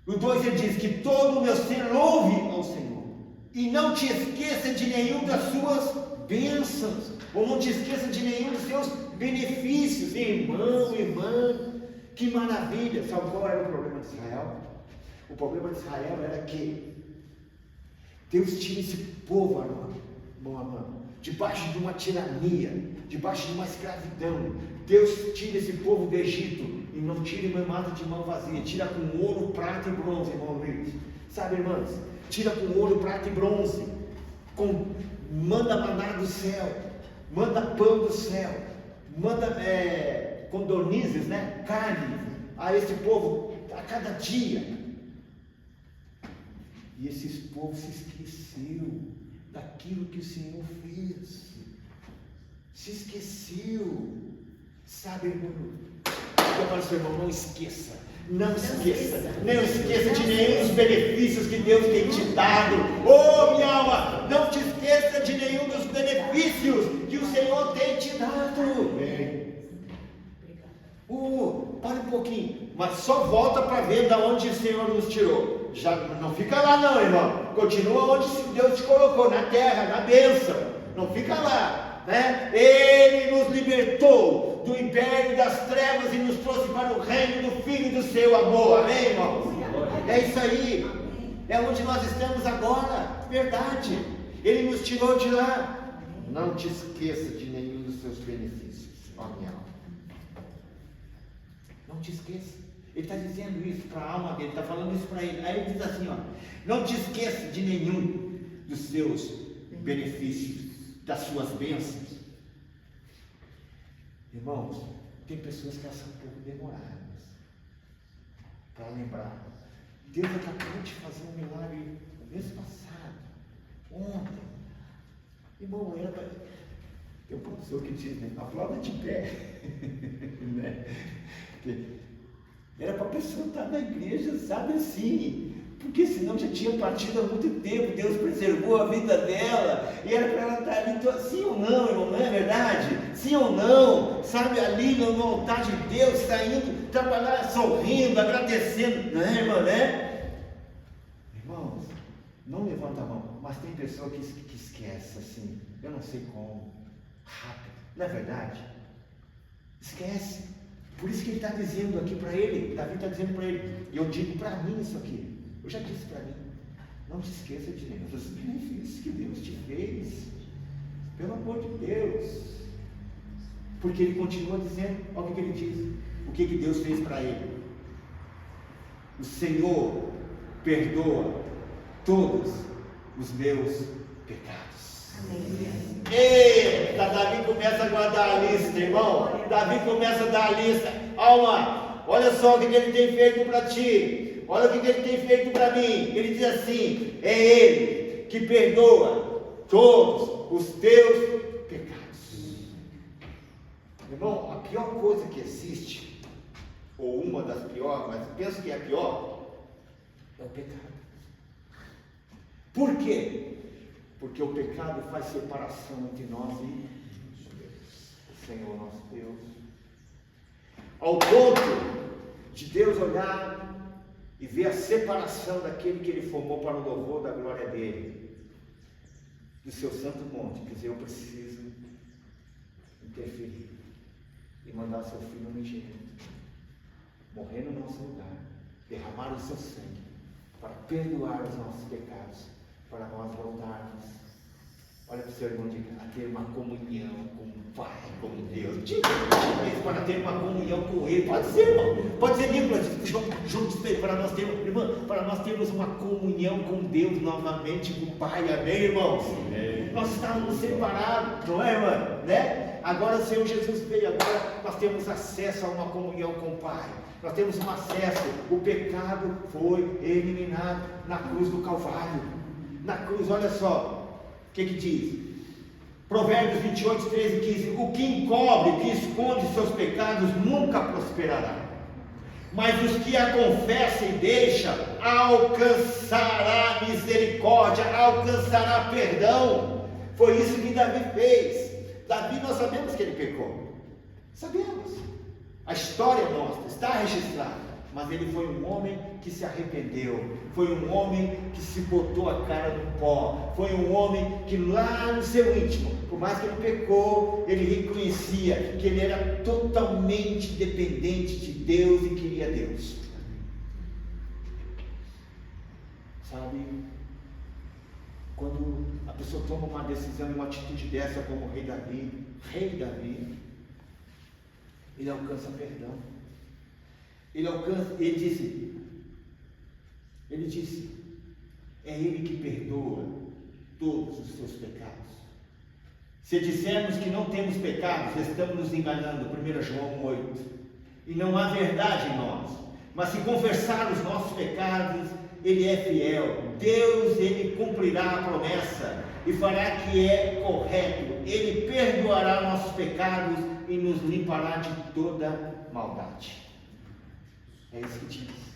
No 2 ele diz que todo o meu ser louve ao Senhor. E não te esqueça de nenhum das suas bênçãos. Ou não te esqueça de nenhum dos seus benefícios. Irmão, irmã, que maravilha. Sabe qual era o problema de Israel? O problema de Israel era que Deus tinha esse povo, irmão, debaixo de uma tirania, debaixo de uma escravidão. Deus tira esse povo do Egito e não tira e não mata de mão vazia, tira com ouro, prata e bronze, irmão Luiz. Sabe, irmãos? Tira com ouro, prata e bronze, manda maná do céu, manda pão do céu, manda condonizes, né? Carne a esse povo a cada dia. E esse povo se esqueceu daquilo que o Senhor fez. Se esqueceu. Sabe, irmão? Eu falo, seu irmão, não esqueça. Não esqueça de nenhum dos benefícios que Deus tem te dado. Oh, minha alma, não te esqueça de nenhum dos benefícios que o Senhor tem te dado. Para um pouquinho, mas só volta para ver da onde o Senhor nos tirou. Já não fica lá não, irmão. Continua onde Deus te colocou, na terra, na bênção. Não fica lá, né? Ele nos libertou do império das trevas e nos trouxe para o reino do Filho do seu amor. Amém, irmãos? É isso aí. é onde nós estamos agora, verdade. Ele nos tirou de lá. Não te esqueça de nenhum dos seus benefícios, ó minha alma. Não te esqueça. Ele está dizendo isso para a alma dele, está falando isso para ele. Aí ele diz assim, ó, não te esqueça de nenhum dos seus benefícios, das suas bênçãos. Irmãos, tem pessoas que elas são um pouco demoradas para lembrar. Deus acabou de fazer um milagre no mês passado, ontem. Irmão, era para... Tem um professor que diz, né? Aplauda de pé. Né? Era para a pessoa estar na igreja, sabe assim, porque senão já tinha partido há muito tempo. Deus preservou a vida dela, e era para ela estar ali, sim ou não, irmão, não é verdade? Sim ou não, sabe, ali no altar de Deus, saindo, trabalhar, sorrindo, agradecendo, não é, irmão, né? Irmãos, não levanta a mão, mas tem pessoa que esquece assim, eu não sei como, rápido, não é verdade? Esquece. Por isso que ele está dizendo aqui para ele, Davi está dizendo para ele, e eu digo para mim isso aqui, eu já disse para mim, não te esqueça de nenhum dos benefícios que Deus te fez, pelo amor de Deus, porque ele continua dizendo, olha o que ele diz, o que Deus fez para ele. O Senhor perdoa todos os meus pecados. Amém. Eita, Davi começa a guardar a lista, irmão. Davi começa a dar a lista. Alma, olha só o que ele tem feito para ti. Olha o que ele tem feito para mim. Ele diz assim: é Ele que perdoa todos os teus pecados. Irmão, a pior coisa que existe, ou uma das piores, mas penso que é a pior, é o pecado. Por quê? Porque o pecado faz separação entre nós e o Senhor nosso Deus. Ao ponto de Deus olhar e ver a separação daquele que Ele formou para o louvor da glória dEle, do seu santo monte, quer dizer, eu preciso interferir e mandar seu Filho unigênito morrer no nosso lugar, derramar o seu sangue para perdoar os nossos pecados, para nós voltarmos, olha para o seu irmão, a ter uma comunhão com o Pai, com Deus. Diga isso, para ter uma comunhão com Ele. Pode ser, irmão. Pode ser, Nicolas, juntos, para nós termos, irmão, para nós termos uma comunhão com Deus novamente, com o Pai. Amém, irmãos? Amém. Nós estávamos separados, não é, irmão? Né? Agora o Senhor Jesus veio, agora nós temos acesso a uma comunhão com o Pai. Nós temos um acesso. O pecado foi eliminado na cruz do Calvário. Na cruz, olha só, o que diz? Provérbios 28, 13 e 15: o que encobre, o que esconde seus pecados nunca prosperará, mas os que a confessam e deixam, alcançará misericórdia, alcançará perdão. Foi isso que Davi fez. Davi, nós sabemos que ele pecou, sabemos, a história mostra, está registrada. Mas ele foi um homem que se arrependeu, foi um homem que se botou a cara no pó, foi um homem que lá no seu íntimo, por mais que ele pecou, ele reconhecia que ele era totalmente dependente de Deus e queria Deus. Sabe, quando a pessoa toma uma decisão e uma atitude dessa, como o rei Davi, ele alcança perdão. Ele disse, é Ele que perdoa todos os seus pecados. Se dissermos que não temos pecados, estamos nos enganando, 1 João 8, e não há verdade em nós. Mas se confessar os nossos pecados, Ele é fiel, Deus, Ele cumprirá a promessa, e fará que é correto, Ele perdoará nossos pecados, e nos limpará de toda maldade. É isso que diz.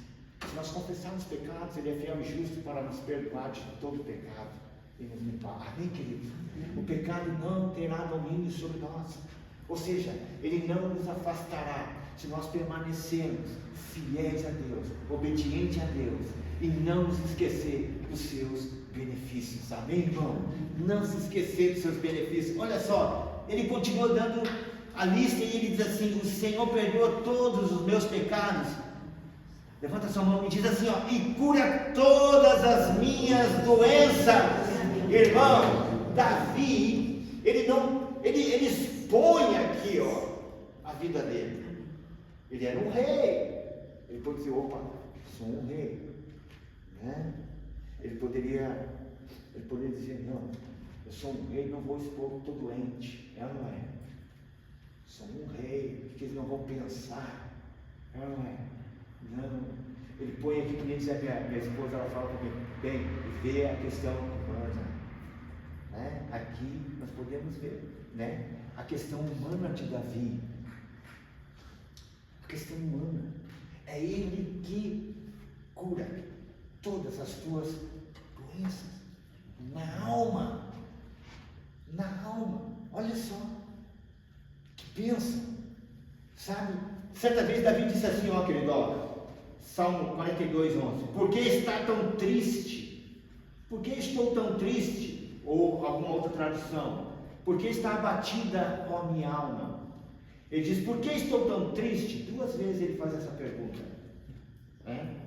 Se nós confessarmos pecados, Ele é fiel e justo para nos perdoar de todo pecado e nos limpar. Amém, queridos? O pecado não terá domínio sobre nós. Ou seja, Ele não nos afastará se nós permanecermos fiéis a Deus, obedientes a Deus, e não nos esquecer dos seus benefícios. Amém, irmão? Não se esquecer dos seus benefícios. Olha só, ele continua dando a lista e ele diz assim: o Senhor perdoa todos os meus pecados. Levanta sua mão e diz assim, ó, e cura todas as minhas doenças. Irmão, Davi, ele expõe aqui, ó, a vida dele. Ele era um rei. Ele pode dizer, opa, sou um rei, né? Ele poderia dizer, não, eu sou um rei, não vou expor que estou doente. Ela não é. Sou um rei, o que eles não vão pensar? Ela não é. Não. Ele põe aqui, que nem diz a minha esposa, ela fala comigo, bem, vê a questão humana. Né? Aqui nós podemos ver, né? A questão humana de Davi. A questão humana. É ele que cura todas as tuas doenças. Na alma. Na alma. Olha só. Que bênção. Sabe? Certa vez Davi disse assim, ó querido, ó, Salmo 42, 11. Por que está tão triste? Por que estou tão triste? Ou alguma outra tradução. Por que está abatida, ó minha alma? Ele diz, por que estou tão triste? 2 vezes ele faz essa pergunta.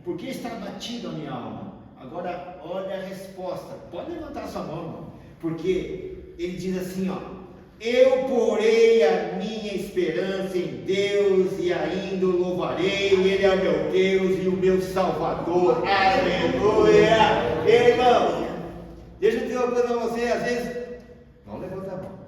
Por que está abatida, ó minha alma? Agora, olha a resposta. Pode levantar sua mão, irmão. Porque ele diz assim, ó. Eu porei a minha esperança em Deus e ainda o louvarei. Ele é o meu Deus e o meu Salvador. Aleluia! Irmão, deixa eu dizer uma coisa para você. Às vezes, não levanta a mão.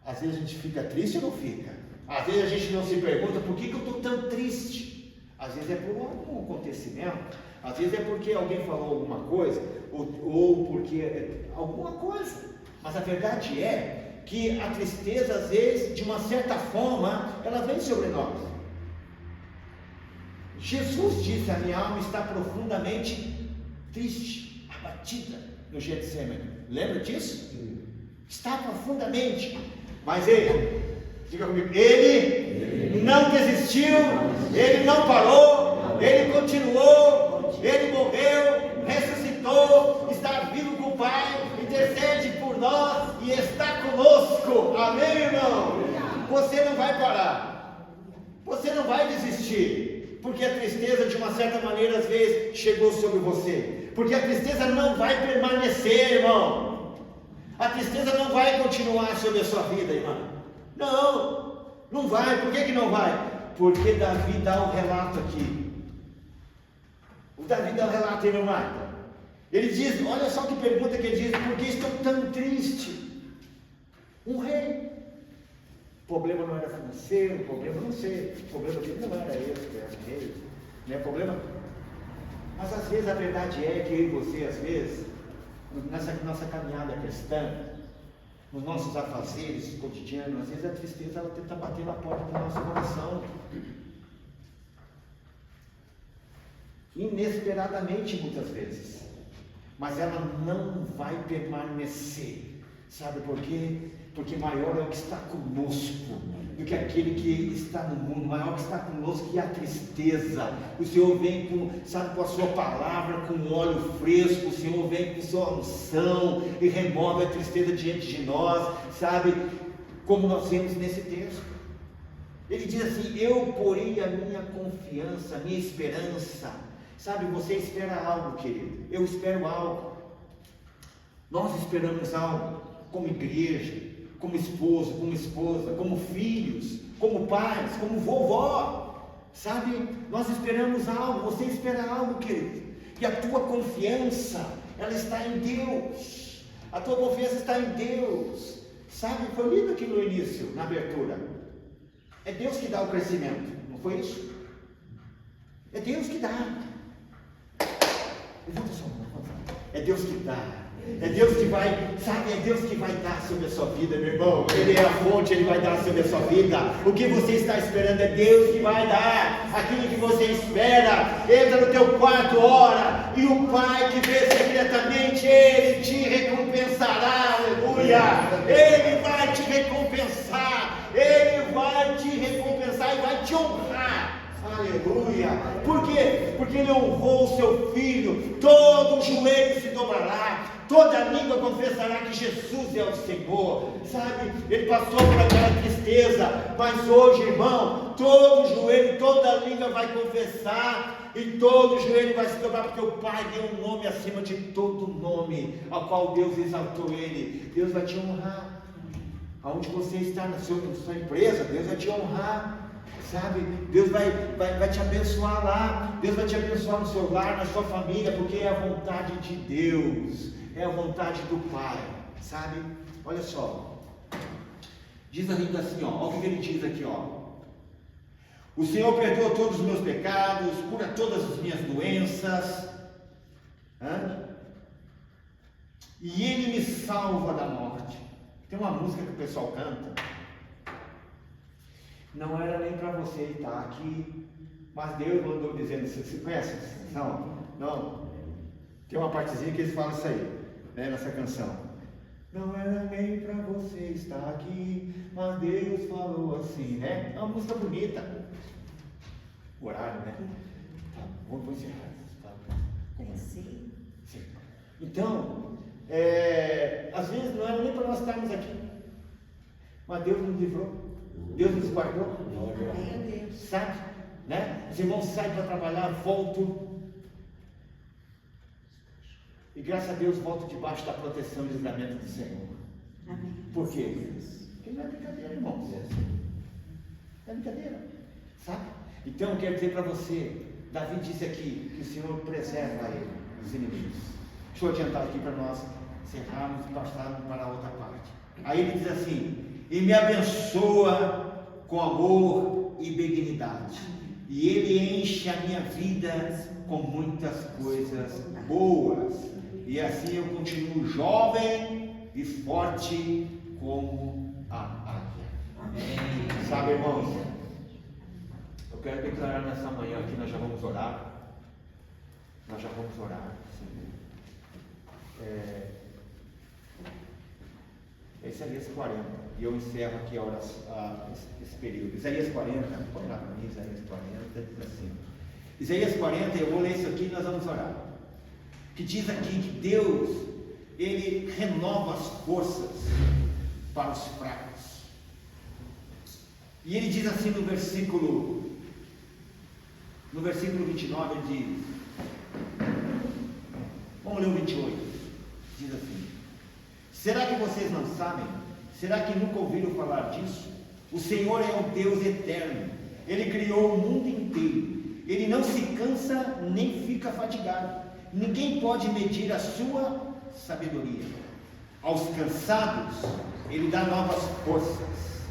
Às vezes a gente fica triste ou não fica? Às vezes a gente não se pergunta por que eu estou tão triste. Às vezes é por algum acontecimento. Às vezes é porque alguém falou alguma coisa. Ou porque alguma coisa. Mas a verdade é que a tristeza, às vezes, de uma certa forma, ela vem sobre nós. Jesus disse, a minha alma está profundamente triste, abatida no Getsemane. Lembra disso? Está profundamente. Mas ele, diga comigo, ele não desistiu, ele não parou, ele continuou, ele morreu, ressuscitou, está vivo com o Pai, intercede por nós e está conosco. Amém, irmão? Você não vai parar, você não vai desistir, porque a tristeza, de uma certa maneira, às vezes chegou sobre você, porque a tristeza não vai permanecer, irmão. A tristeza não vai continuar sobre a sua vida, irmão. Não, não vai. Por que não vai? Porque Davi dá um relato aqui. O Davi dá um relato, irmão Marta. Ele diz, olha só que pergunta que ele diz, por que estou tão triste? Um rei. O problema não era financeiro, o problema não sei, o problema dele não era esse, que era rei, não é problema. Mas às vezes a verdade é que eu e você, às vezes, nessa nossa caminhada cristã, nos nossos afazeres cotidianos, às vezes a tristeza ela tenta bater na porta do nosso coração. Inesperadamente, muitas vezes. Mas ela não vai permanecer. Sabe por quê? Porque maior é o que está conosco do que aquele que está no mundo. Maior que está conosco que a tristeza. O Senhor vem com a sua palavra, com um óleo fresco. O Senhor vem com sua unção e remove a tristeza diante de nós, sabe? Como nós vemos nesse texto. Ele diz assim, eu porei a minha confiança, a minha esperança. Sabe, você espera algo, querido. Eu espero algo. Nós esperamos algo, como igreja, como esposo, como esposa, como filhos, como pais, como vovó. Sabe, nós esperamos algo. Você espera algo, querido. E a tua confiança, ela está em Deus. A tua confiança está em Deus. Sabe, foi lido aqui no início, na abertura. É Deus que dá o crescimento, não foi isso? É Deus que dá. Levanta sua mão. É Deus que dá. É Deus que vai, sabe, é Deus que vai dar sobre a sua vida, meu irmão. Ele é a fonte, Ele vai dar sobre a sua vida. O que você está esperando é Deus que vai dar. Aquilo que você espera, entra no teu quarto, ora, e o Pai que vê secretamente, Ele te recompensará, aleluia. Ele vai te recompensar, Ele vai te recompensar e vai te honrar. Aleluia. Por quê? Porque Ele honrou o seu filho. Todo joelho se dobrará, toda língua confessará que Jesus é o Senhor, sabe? Ele passou por aquela tristeza, mas hoje, irmão, todo joelho, toda língua vai confessar, e todo joelho vai se dobrar, porque o Pai deu um nome acima de todo nome, ao qual Deus exaltou ele. Deus vai te honrar, aonde você está, na sua empresa, Deus vai te honrar. Sabe, Deus vai te abençoar lá, Deus vai te abençoar no seu lar, na sua família, porque é a vontade de Deus, é a vontade do Pai, sabe? Olha só, diz ainda assim, ó, olha o que ele diz aqui, ó: o Senhor perdoa todos os meus pecados, cura todas as minhas doenças, e Ele me salva da morte. Tem uma música que o pessoal canta: não era nem para você estar aqui, mas Deus mandou dizendo. Você conhece? Não. Tem uma partezinha que eles falam isso aí, né, nessa canção. Não era nem para você estar aqui, mas Deus falou assim, né? É uma música bonita. O horário, né? Tá, vamos encerrar. Tá? Sim. Então, às vezes não era nem para nós estarmos aqui, mas Deus nos livrou. Deus nos guardou, sabe, né? Os irmãos saem para trabalhar, voltam, e graças a Deus voltam debaixo da proteção e livramento do Senhor. Amém. Por quê? Porque não é brincadeira, irmãos, não é brincadeira, sabe? Então eu quero dizer para você, Davi disse aqui que o Senhor preserva ele, os inimigos. Deixa eu adiantar aqui para nós encerrarmos e passarmos para a outra parte. Aí ele diz assim: e me abençoa com amor e benignidade, e Ele enche a minha vida com muitas coisas boas, e assim eu continuo jovem e forte como a águia. Sabe, irmãos, eu quero declarar nessa manhã aqui, nós já vamos orar, Isaías 40, e eu encerro aqui esse período. Isaías 40, põe lá para mim, Isaías 40, diz assim. Isaías 40, eu vou ler isso aqui e nós vamos orar. Que diz aqui que Deus, Ele renova as forças para os fracos. E Ele diz assim no versículo 29, Ele diz, vamos ler o 28, diz assim: será que vocês não sabem? Será que nunca ouviram falar disso? O Senhor é o Deus eterno, Ele criou o mundo inteiro, Ele não se cansa nem fica fatigado, ninguém pode medir a sua sabedoria. Aos cansados Ele dá novas forças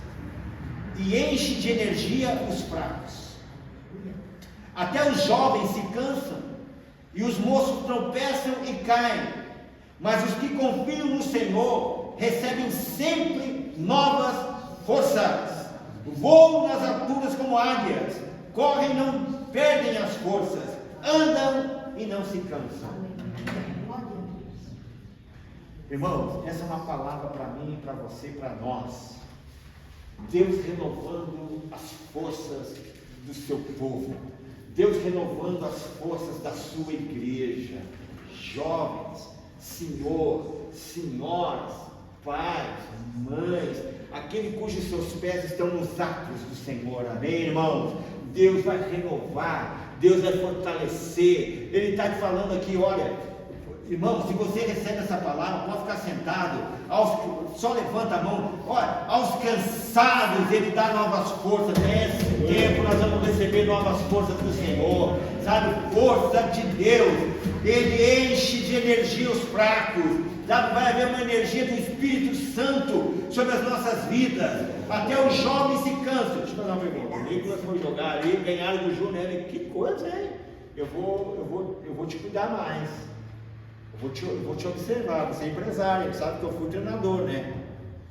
e enche de energia os fracos. Até os jovens se cansam e os moços tropeçam e caem, mas os que confiam no Senhor recebem sempre novas forças. Voam nas alturas como águias, correm e não perdem as forças, andam e não se cansam. Irmãos, essa é uma palavra para mim, para você, para nós. Deus renovando as forças do seu povo, Deus renovando as forças da sua igreja. Jovens, senhor, senhoras, pais, mães, aquele cujos seus pés estão nos atos do Senhor, amém, irmãos? Deus vai renovar, Deus vai fortalecer. Ele está te falando aqui, olha, irmão, se você recebe essa palavra, pode ficar sentado, só levanta a mão. Olha, aos cansados Ele dá novas forças. Nesse tempo nós vamos receber novas forças do Senhor, sabe, força de Deus. Ele enche de energia os fracos, sabe? Vai haver uma energia do Espírito Santo sobre as nossas vidas. Até os jovens se cansam. Deixa eu fazer uma pergunta. O Nicolas foi jogar ali, ganharam do Júnior. Que coisa, hein? Eu vou te cuidar mais. Eu vou te observar. Você é empresário, sabe que eu fui treinador, né?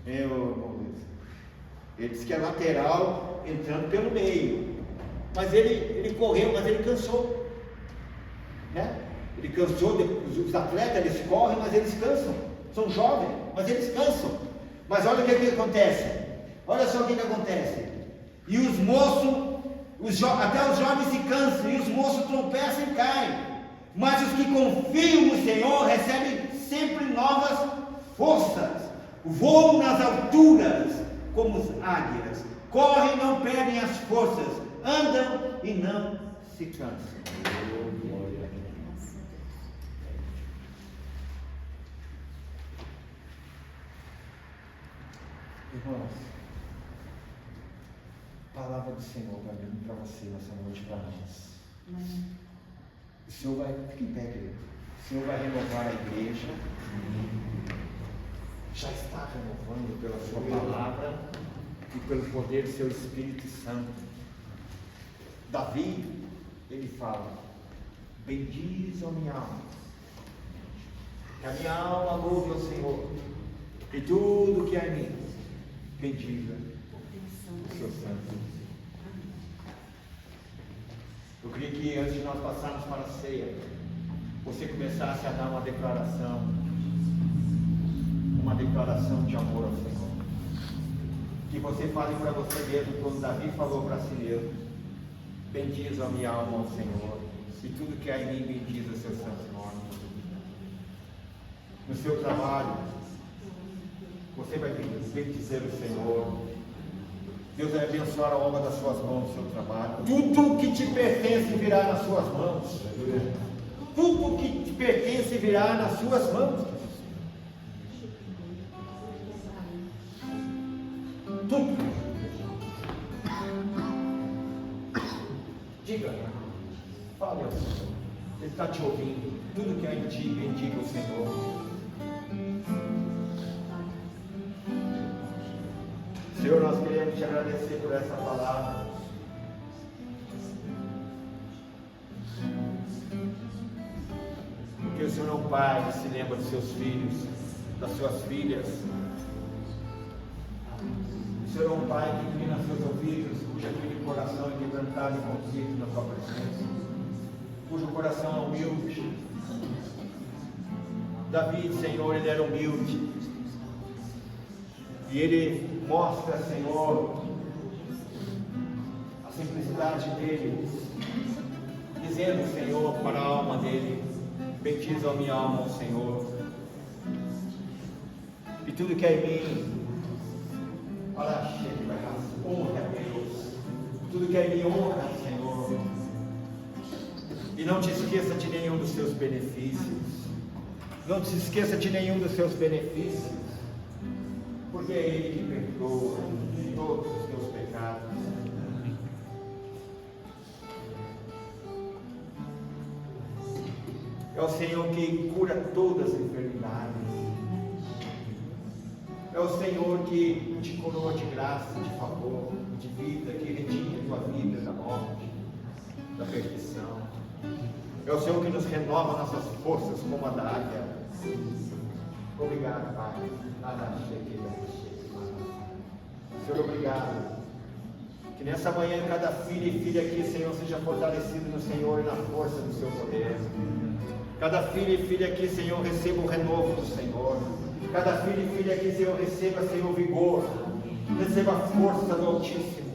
Ele disse que é lateral entrando pelo meio. Mas ele correu, mas ele cansou, né? Ele cansou. Os atletas, eles correm, mas eles cansam. São jovens, mas eles cansam. Mas olha o que acontece. Olha só o que acontece. E os moços, até os jovens se cansam, e os moços tropeçam e caem. Mas os que confiam no Senhor recebem sempre novas forças, voam nas alturas como as águias, correm e não perdem as forças, andam e não se cansam. Irmãos, palavra do Senhor para mim e para você nessa noite, para nós. O Senhor vai, fique em pé, querido. O Senhor vai renovar a igreja. Já está renovando pela sua palavra e pelo poder do seu Espírito Santo. Davi, ele fala: bendiz a minha alma, que a minha alma louve ao Senhor, e tudo que é em mim, bendiga o seu santo. Eu queria que antes de nós passarmos para a ceia, você começasse a dar uma declaração de amor ao Senhor. Que você fale para você mesmo, como Davi falou para si mesmo: bendiz a minha alma ao Senhor, e tudo que há em mim bendiz o seu santo nome. No seu trabalho, você vai bendizer o Senhor. Deus vai abençoar a obra das suas mãos no seu trabalho. Tudo que te pertence virá nas suas mãos. Tudo que te pertence virá nas suas mãos. Tudo. Diga, fale ao Senhor. Ele está te ouvindo. Tudo que há em ti, bendiga o Senhor. Senhor, nós queremos te agradecer por essa palavra. Porque o Senhor é um pai que se lembra dos seus filhos, das suas filhas. O Senhor é um pai que inclina seus ouvidos, cujo aquele coração é quebrantado e contrito na tua presença, cujo coração é humilde. Davi, Senhor, ele era humilde. E ele mostra, Senhor, a simplicidade dele, dizendo, Senhor, para a alma dele: bendiz a minha alma, Senhor, e tudo que é em mim, honra a Deus, tudo que é em mim, honra, Senhor, e não te esqueça de nenhum dos seus benefícios, não te esqueça de nenhum dos seus benefícios, porque é Ele que perdoa todos os teus pecados. É o Senhor que cura todas as enfermidades. É o Senhor que te coroa de graça, de favor, de vida, que redime a tua vida da morte, da perdição. É o Senhor que nos renova nossas forças como a da águia. Obrigado, Pai. Senhor, obrigado. Que nessa manhã cada filho e filha aqui, Senhor, seja fortalecido no Senhor e na força do seu poder. Cada filho e filha aqui, Senhor, receba o renovo do Senhor. Cada filho e filha aqui, Senhor, receba, Senhor, vigor. Receba a força do Altíssimo.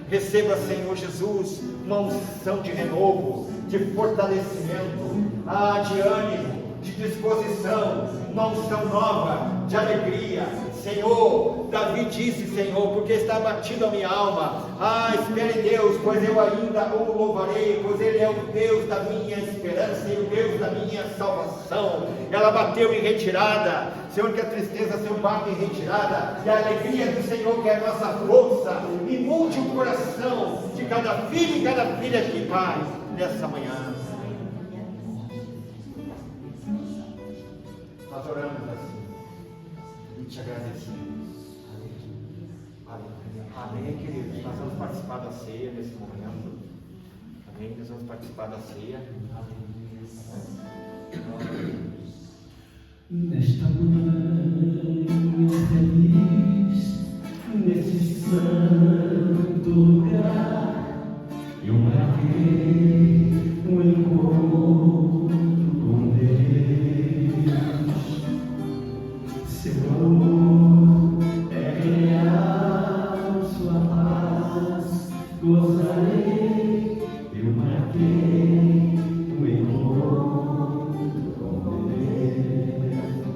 Receba, Senhor Jesus, uma unção de renovo, de fortalecimento, de ânimo, de disposição, uma unção nova, de alegria. Senhor, Davi disse, Senhor, porque está abatido a minha alma. Espere em Deus, pois eu ainda o louvarei, pois Ele é o Deus da minha esperança e o Deus da minha salvação. Ela bateu em retirada, Senhor, que a tristeza seu bate em retirada, e a alegria do Senhor, que é a nossa força, inunde o coração de cada filho e cada filha aqui, Pai, nessa manhã. Nós oramos assim e te agradecemos. Amém, queridos. Nós vamos participar da ceia nesse momento. Amém. Nós vamos participar da ceia. Nesta manhã feliz, nesse santo lugar, eu marquei um encontro com Deus. Seu amor é real, sua paz gozarei. Eu marquei um encontro com Deus.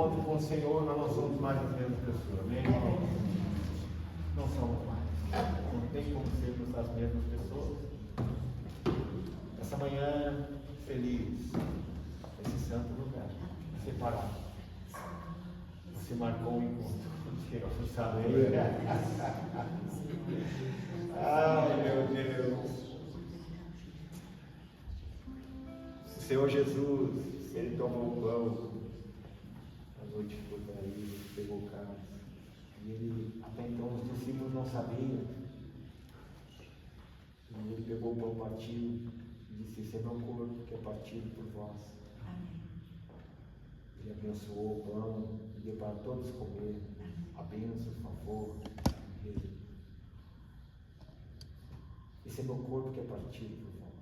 encontro com o Senhor, nós não somos mais as mesmas pessoas. Amém? Não somos mais. Não tem como sermos as mesmas pessoas. Essa manhã, feliz, esse santo lugar, separado. Você marcou um encontro com Deus, sabe? Ai, meu Deus. O Senhor Jesus, Ele tomou o pão, a noite toda aí, pegou o cálice. E Ele, até então, os discípulos não sabiam. E Ele pegou o pão, partiu e disse: esse é meu corpo que é partido por vós. Ele abençoou o pão e deu para todos comer. A bênção, o favor. Esse é meu corpo que é partido por vós.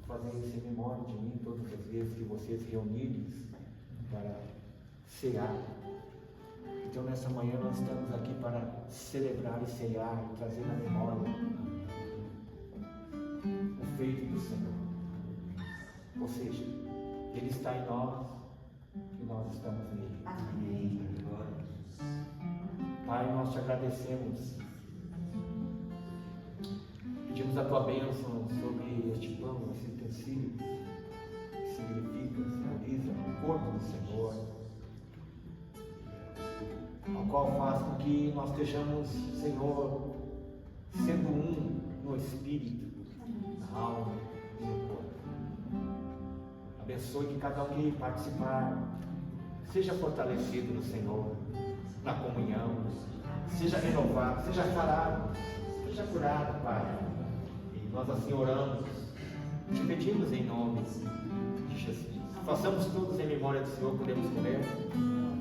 Fazei isso em memória de mim todas as vezes que vocês reunirem para cear. Então nessa manhã nós estamos aqui para celebrar e cear e trazer na memória o feito do Senhor. Ou seja, Ele está em nós e nós estamos nele. Amém. Pai, nós te agradecemos. Pedimos a tua bênção sobre este pão, esse utensílio que significa, simboliza o corpo do Senhor, ao qual faz com que nós estejamos, Senhor, sendo um no Espírito, na alma e no corpo. Abençoe que cada um que participar seja fortalecido no Senhor, na comunhão, seja renovado, seja sarado, seja curado, Pai. E nós assim oramos, te pedimos em nome de Jesus. Façamos todos em memória do Senhor, podemos comer.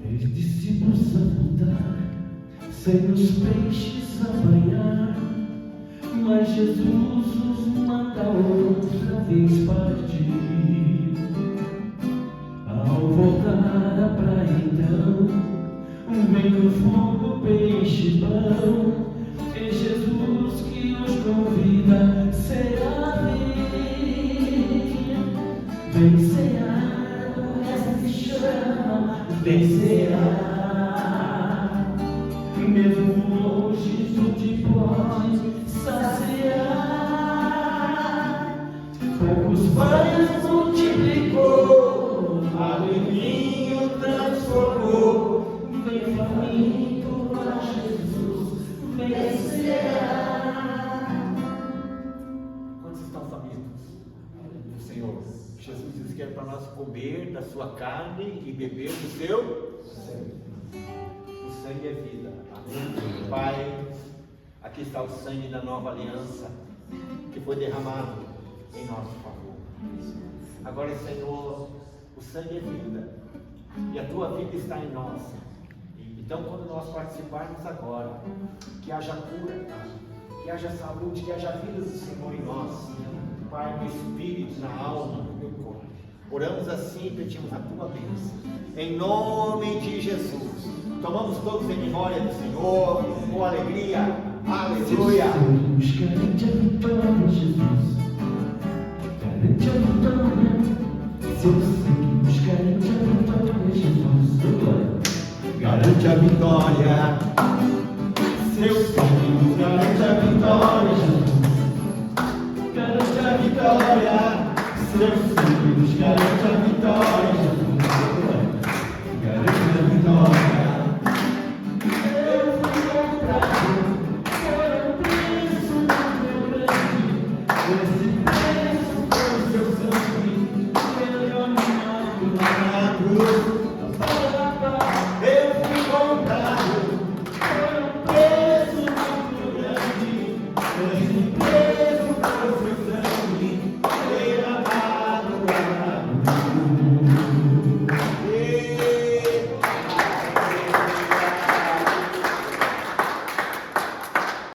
Os discípulos a voltar, sem os peixes a banhar, mas Jesus os manda outra vez partir. Ao voltar à praia então, vem o fogo, peixe, pão, é Jesus que os convida, será vem cear, o resto se chama, vem cear, mesmo longe tu te pode saciar. Poucos pães multiplicou, alegria transformou, vem faminto a Jesus, vem cear. Quantos estão famintos do Senhor? Jesus diz que é para nós comer da sua carne e beber do seu sangue. O sangue é vida. Amém. Pai, aqui está o sangue da nova aliança que foi derramado em nosso favor. Agora, Senhor, o sangue é vida e a tua vida está em nós. Então, quando nós participarmos agora, que haja cura, que haja saúde, que haja vida do Senhor em nós, Pai, no espírito, na alma, no meu corpo. Oramos assim e pedimos a tua bênção. Em nome de Jesus. Tomamos todos em memória do Senhor, com alegria. Aleluia. Seus garante a vitória, Jesus. Garante a vitória. Seus sangue garante a vitória, Jesus. Garante a vitória. Seu sangue garante a vitória, Jesus. Garante a vitória. Seu sangue garante a vitória.